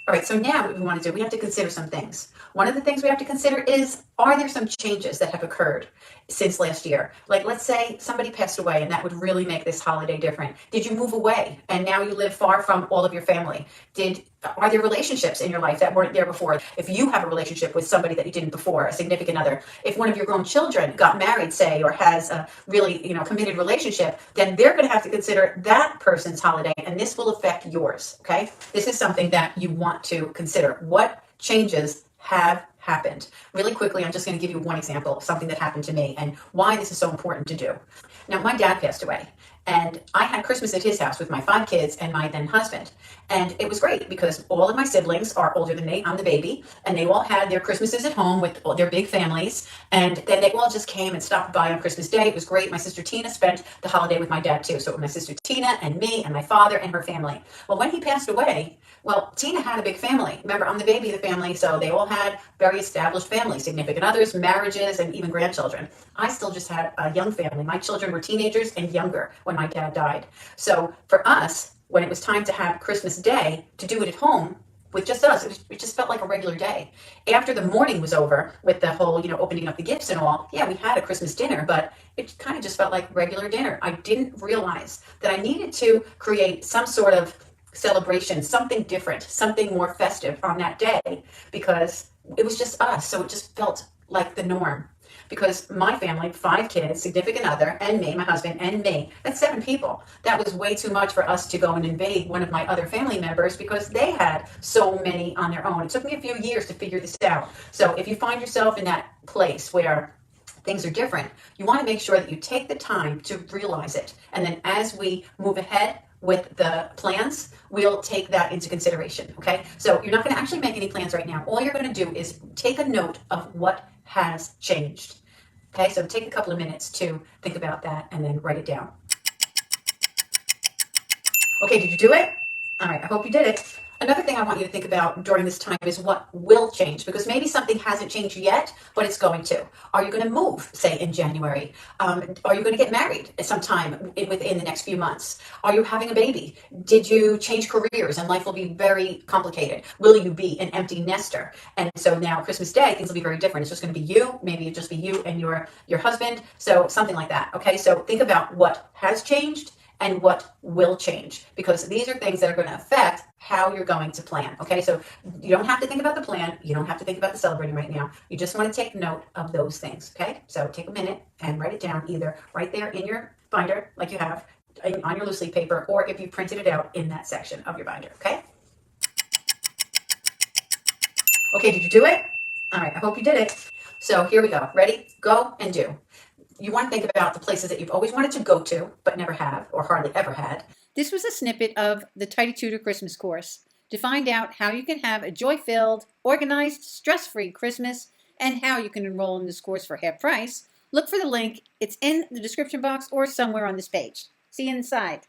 All right, so now what we want to do, we have to consider some things. One of the things we have to consider is, are there some changes that have occurred since last year? Like, let's say somebody passed away, and that would really make this holiday different. Did you move away and now you live far from all of your family? Are there relationships in your life that weren't there before? If you have a relationship with somebody that you didn't before, a significant other, if one of your grown children got married, say, or has a really, committed relationship, then they're going to have to consider that person's holiday, and this will affect yours. Okay, this is something that you want to consider. What changes have happened? Really quickly, I'm just going to give you one example of something that happened to me and why this is so important to do. Now, my dad passed away, and I had Christmas at his house with my 5 kids and my then husband. And it was great because all of my siblings are older than me. I'm the baby, and they all had their Christmases at home with all their big families. And then they all just came and stopped by on Christmas Day. It was great. My sister Tina spent the holiday with my dad too. So it was my sister Tina and me and my father and her family. Well, when he passed away, well, Tina had a big family. Remember, I'm the baby of the family, so they all had very established families, significant others, marriages, and even grandchildren. I still just had a young family. My children were teenagers and younger when my dad died. So for us, when it was time to have Christmas Day, to do it at home with just us, it just felt like a regular day. After the morning was over with the whole, opening up the gifts and all, yeah, we had a Christmas dinner, but it kind of just felt like regular dinner. I didn't realize that I needed to create some sort of celebration, something different, something more festive on that day, because it was just us. So it just felt like the norm. Because my family, 5 kids, significant other, and me, my husband, and me, that's 7 people. That was way too much for us to go and invade one of my other family members because they had so many on their own. It took me a few years to figure this out. So if you find yourself in that place where things are different, you want to make sure that you take the time to realize it. And then as we move ahead with the plans, we'll take that into consideration. Okay, so you're not going to actually make any plans right now. All you're going to do is take a note of what has changed. Okay, so take a couple of minutes to think about that and then write it down. Okay, did you do it? All right, I hope you did it. Another thing I want you to think about during this time is what will change, because maybe something hasn't changed yet, but it's going to. Are you going to move, say, in January? Are you going to get married sometime within the next few months? Are you having a baby? Did you change careers and life will be very complicated? Will you be an empty nester? And so now Christmas Day, things will be very different. It's just going to be you. Maybe it'll just be you and your husband. So something like that. Okay, so think about what has changed and what will change, because these are things that are going to affect how you're going to plan. Okay, so you don't have to think about the plan. You don't have to think about the celebrating right now. You just want to take note of those things. Okay, so take a minute and write it down, either right there in your binder, like you have on your loose leaf paper, or if you printed it out in that section of your binder. Okay. Okay, did you do it? All right, I hope you did it. So here we go. Ready? Go and do. You want to think about the places that you've always wanted to go to, but never have, or hardly ever had. This was a snippet of the Tidy Tutor Christmas course. To find out how you can have a joy-filled, organized, stress-free Christmas and how you can enroll in this course for half price, look for the link. It's in the description box or somewhere on this page. See you inside.